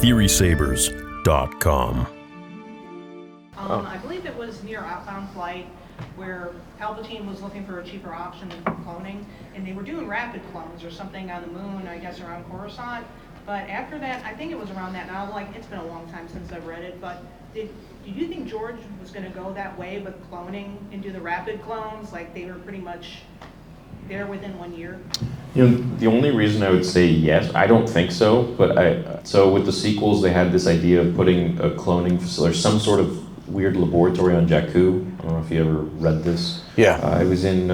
TheorySabers.com. I believe it was near Outbound Flight where Palpatine was looking for a cheaper option than cloning, and they were doing rapid clones or something on the moon, I guess around Coruscant. But after that, I think it was around that. Now, like, it's been a long time since I've read it, but did you think George was going to go that way with cloning and do the rapid clones? Like, they were pretty much there within 1 year? You know, the only reason I would say yes, I don't think so, but so with the sequels, they had this idea of putting a cloning facility, or some sort of weird laboratory on Jakku. I don't know if you ever read this. Yeah. It was in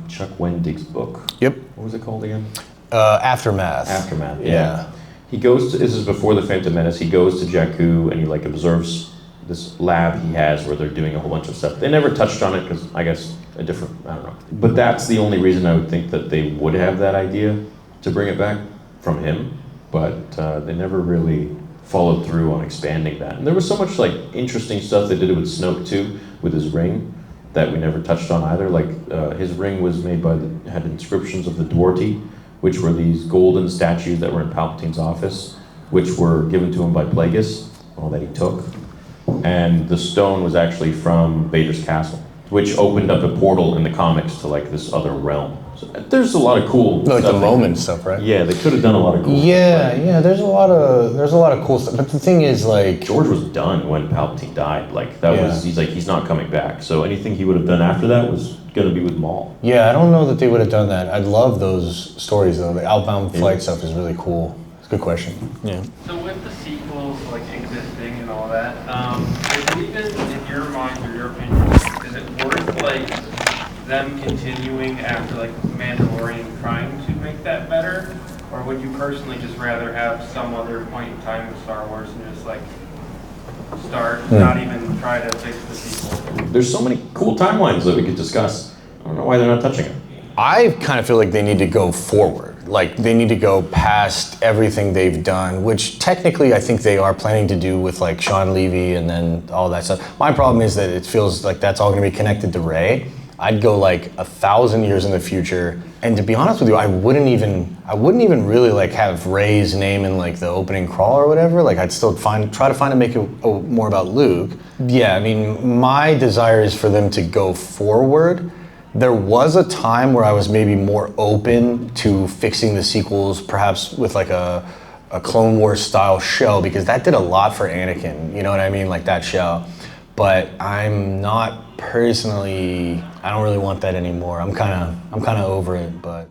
Chuck Wendig's book. Yep. What was it called again? Aftermath. Aftermath, Yeah. He goes to, this is before the Phantom Menace, he goes to Jakku and he like observes this lab he has where they're doing a whole bunch of stuff. They never touched on it because I guess I don't know. But that's the only reason I would think that they would have that idea to bring it back from him. But they never really followed through on expanding that. And there was so much like interesting stuff they did with Snoke too, with his ring, that we never touched on either. Like his ring was made had inscriptions of the Dwarti, which were these golden statues that were in Palpatine's office, which were given to him by Plagueis, that he took. And the stone was actually from Vader's castle, which opened up a portal in the comics to like this other realm. So there's a lot of cool Like stuff. the moment stuff, right? Yeah, they could have done a lot of cool Yeah, stuff. yeah. There's a lot of cool stuff. But the thing is, like, George was done when Palpatine died. Like that Yeah. was, he's not coming back. So anything he would have done after that was gonna be with Maul. yeah, I don't know that they would have done that. I'd love those stories though. The outbound flight stuff is really cool. It's a good question. Yeah. So with the sequels like existing and all that, is it even in your mind or your opinion, is it worth like them continuing after like Mandalorian trying to make that better? Or would you personally just rather have some other point in time with Star Wars and just like start, not even try to fix the sequel? There's so many cool timelines that we could discuss. I don't know why they're not touching it. I kind of feel like they need to go forward. Like they need to go past everything they've done, which technically I think they are planning to do with like Sean Levy and then all that stuff. My problem is that it feels like that's all going to be connected to Rey. I'd go like 1,000 years in the future, and to be honest with you, I wouldn't even really like have Rey's name in like the opening crawl or whatever. Like I'd still try to make it more about Luke. Yeah, I mean, my desire is for them to go forward. There was a time where I was maybe more open to fixing the sequels, perhaps with like a Clone Wars style show, because that did a lot for Anakin, you know what I mean, like that show. But I'm not personally, I don't really want that anymore. I'm kind of over it, but.